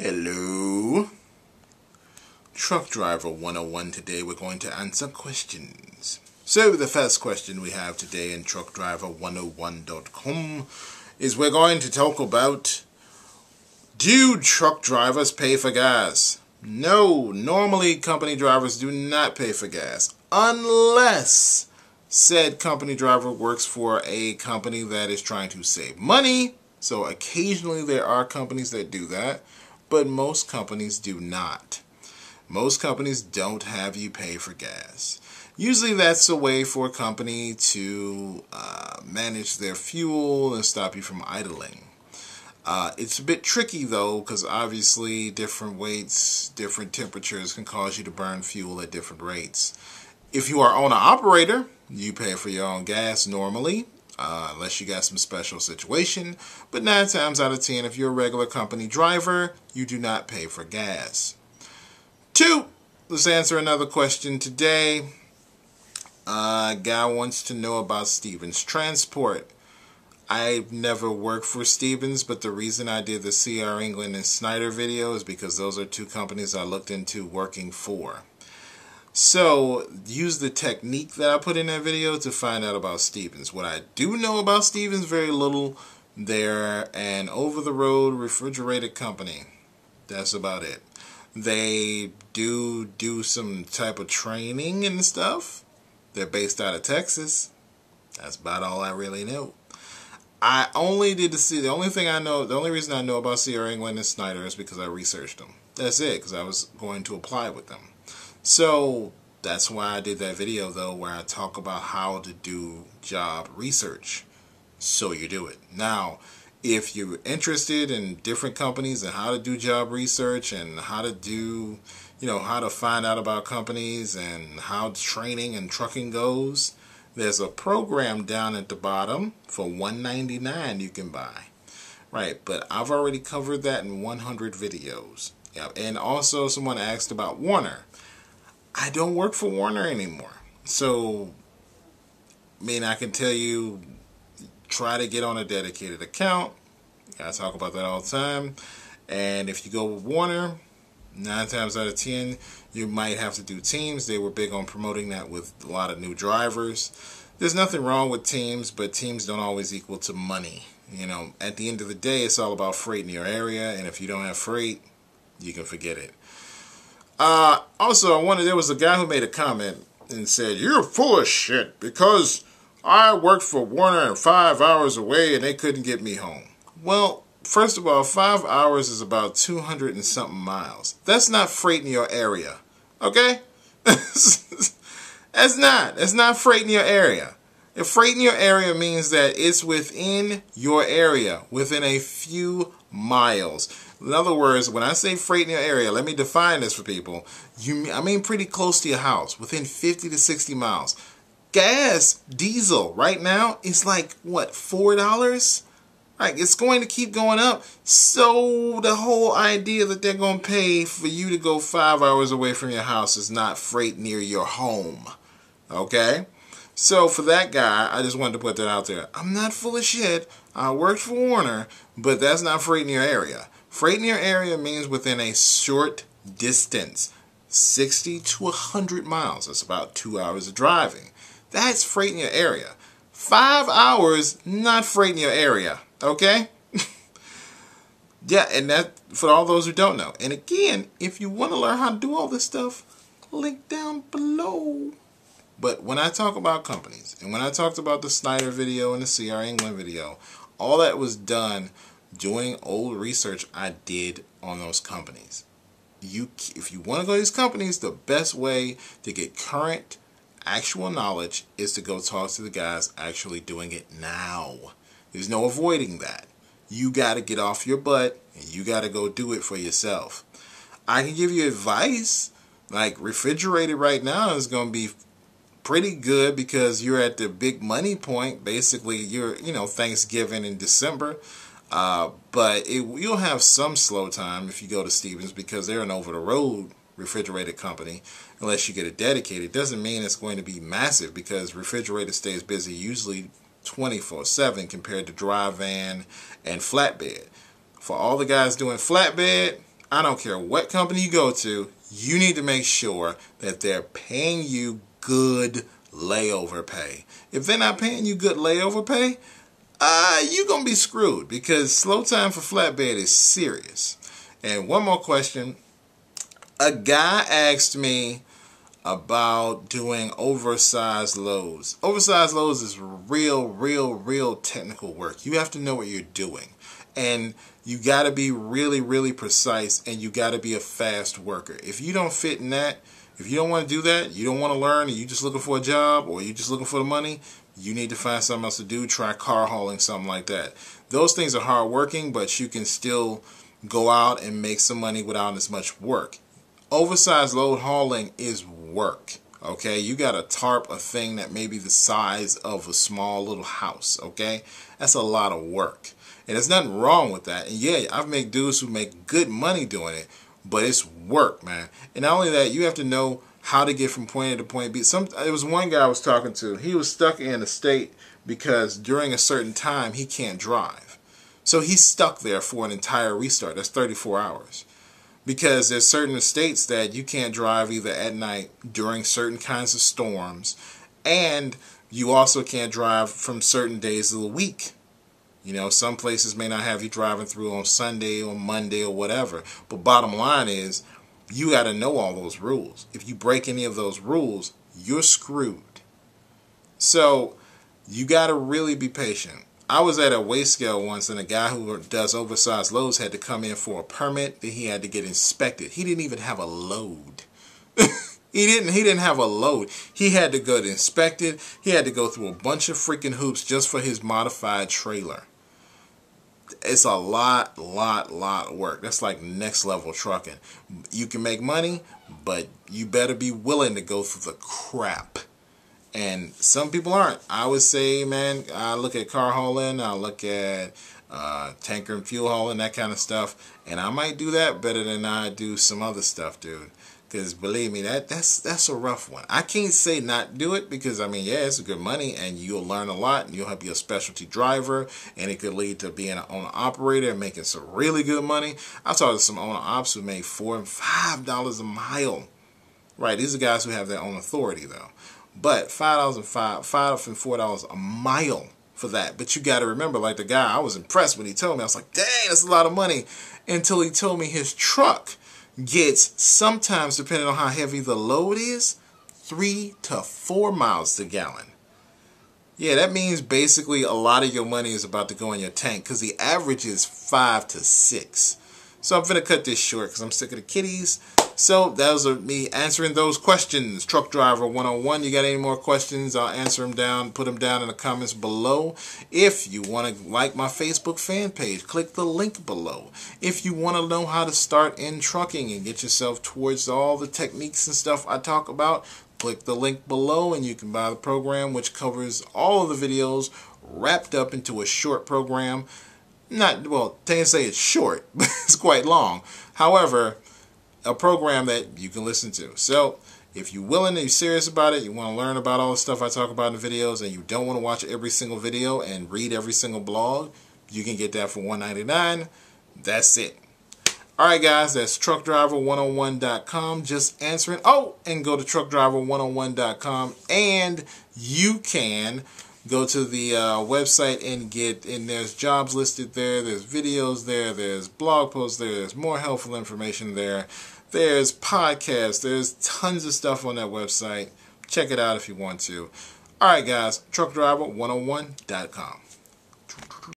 Hello. Truck Driver 101 today. We're going to answer questions. So the first question we have today in truckdriver101.com is we're going to talk about, do truck drivers pay for gas? No, normally company drivers do not pay for gas unless said company driver works for a company that is trying to save money. So occasionally there are companies that do that, but most companies do not. Most companies don't have you pay for gas. Usually that's a way for a company to manage their fuel and stop you from idling. It's a bit tricky though, because obviously different weights, different temperatures can cause you to burn fuel at different rates. If you are owner-operator, you pay for your own gas normally, unless you got some special situation. But 9 times out of 10, if you're a regular company driver, you do not pay for gas. 2, let's answer another question today. A guy wants to know about Stevens Transport. I've never worked for Stevens, but the reason I did the C.D.L England and Snyder video is because those are 2 companies I looked into working for. So, use the technique that I put in that video to find out about Stevens. What I do know about Stevens, very little. They're an over-the-road refrigerated company. That's about it. They do some type of training and stuff. They're based out of Texas. That's about all I really know. I only did the only thing I know, the only reason I know about C.D.L England and Snyder is because I researched them. That's it, because I was going to apply with them. So that's why I did that video though, where I talk about how to do job research. So you do it. Now, if you're interested in different companies and how to do job research and how to do, how to find out about companies and how training and trucking goes, there's a program down at the bottom for $199 you can buy. Right, but I've already covered that in 100 videos. Yeah, and also someone asked about Warner. I don't work for Warner anymore. So, I can tell you, try to get on a dedicated account. I talk about that all the time. And if you go with Warner, 9 times out of 10, you might have to do teams. They were big on promoting that with a lot of new drivers. There's nothing wrong with teams, but teams don't always equal to money. At the end of the day, it's all about freight in your area. And if you don't have freight, you can forget it. Also, there was a guy who made a comment and said, "You're full of shit because I worked for Warner and 5 hours away and they couldn't get me home." Well, first of all, 5 hours is about 200 and something miles. That's not freight in your area. Okay? That's not freight in your area. If freight in your area means that it's within your area, within a few miles. In other words, when I say freight in your area, let me define this for people. I mean pretty close to your house, within 50 to 60 miles. Gas, diesel, right now, is like, what, $4? Right, it's going to keep going up. So the whole idea that they're going to pay for you to go 5 hours away from your house is not freight near your home. Okay? So for that guy, I just wanted to put that out there. I'm not full of shit. I worked for Warner, but that's not freight in your area. Freight in your area means within a short distance, 60 to 100 miles. That's about 2 hours of driving. That's freight in your area. 5 hours, not freight in your area. Okay? Yeah, and that, for all those who don't know. And again, if you want to learn how to do all this stuff, link down below. But when I talk about companies, and when I talked about the Snyder video and the C.D.L England video, all that was done doing old research I did on those companies. If you want to go to these companies, the best way to get current, actual knowledge is to go talk to the guys actually doing it now. There's no avoiding that. You got to get off your butt, and you got to go do it for yourself. I can give you advice, like Refrigerated right now is going to be pretty good because you're at the big money point. Basically, you're, Thanksgiving in December. But you'll have some slow time if you go to Stevens because they're an over-the-road refrigerated company. Unless you get it dedicated, doesn't mean it's going to be massive because Refrigerated stays busy usually 24/7 compared to dry van and flatbed. For all the guys doing flatbed, I don't care what company you go to, you need to make sure that they're paying you good layover pay. If they're not paying you good layover pay, you're going to be screwed, because slow time for flatbed is serious. And one more question. A guy asked me about doing oversized loads. Oversized loads is real technical work. You have to know what you're doing. And you got to be really precise, and you got to be a fast worker. If you don't fit in that, if you don't want to do that, you don't want to learn, and you're just looking for a job, or you're just looking for the money, you need to find something else to do. Try car hauling, something like that. Those things are hard working, but you can still go out and make some money without as much work. Oversized load hauling is work. Okay, you got to tarp a thing that may be the size of a small little house. Okay, that's a lot of work, and there's nothing wrong with that. And yeah, I've met dudes who make good money doing it, but it's work, man. And not only that, you have to know how to get from point A to point B. There was one guy I was talking to. He was stuck in a state because during a certain time he can't drive, so he's stuck there for an entire restart. That's 34 hours. Because there's certain states that you can't drive either at night during certain kinds of storms, and you also can't drive from certain days of the week. You know, some places may not have you driving through on Sunday or Monday or whatever. But bottom line is, you got to know all those rules. If you break any of those rules, you're screwed. So you got to really be patient. I was at a weigh scale once, and a guy who does oversized loads had to come in for a permit. Then he had to get inspected. He didn't even have a load. He didn't have a load. He had to get inspected. He had to go through a bunch of freaking hoops just for his modified trailer. It's a lot of work. That's like next level trucking. You can make money, but you better be willing to go through the crap. And some people aren't. I would say, man, I look at car hauling, I look at tanker and fuel hauling, that kind of stuff, and I might do that better than I do some other stuff, dude. Because believe me, that's a rough one. I can't say not do it, because I mean, yeah, it's good money, and you'll learn a lot, and you'll be a specialty driver, and it could lead to being an owner operator and making some really good money. I talked to some owner ops who made $4 and $5 a mile. Right, these are guys who have their own authority though. But $5 and $4 a mile for that. But you got to remember, like the guy, I was impressed when he told me. I was like, dang, that's a lot of money. Until he told me his truck gets, sometimes, depending on how heavy the load is, 3 to 4 miles to gallon. Yeah, that means basically a lot of your money is about to go in your tank, because the average is 5 to 6. So I'm going to cut this short because I'm sick of the kitties. So that was me answering those questions. Truck Driver 101. You got any more questions? I'll answer them down. Put them down in the comments below. If you want to like my Facebook fan page, click the link below. If you want to know how to start in trucking and get yourself towards all the techniques and stuff I talk about, click the link below and you can buy the program, which covers all of the videos wrapped up into a short program. Not, well, I can't say it's short, but it's quite long. However, a program that you can listen to. So, if you're willing and you're serious about it, you want to learn about all the stuff I talk about in the videos, and you don't want to watch every single video and read every single blog, you can get that for $199. That's it. Alright guys, that's truckdriver101.com. Just answering. Oh, and go to truckdriver101.com, and you can go to the website and there's jobs listed there, there's videos there, there's blog posts there, there's more helpful information there, there's podcasts, there's tons of stuff on that website. Check it out if you want to. Alright guys, truckdriver101.com.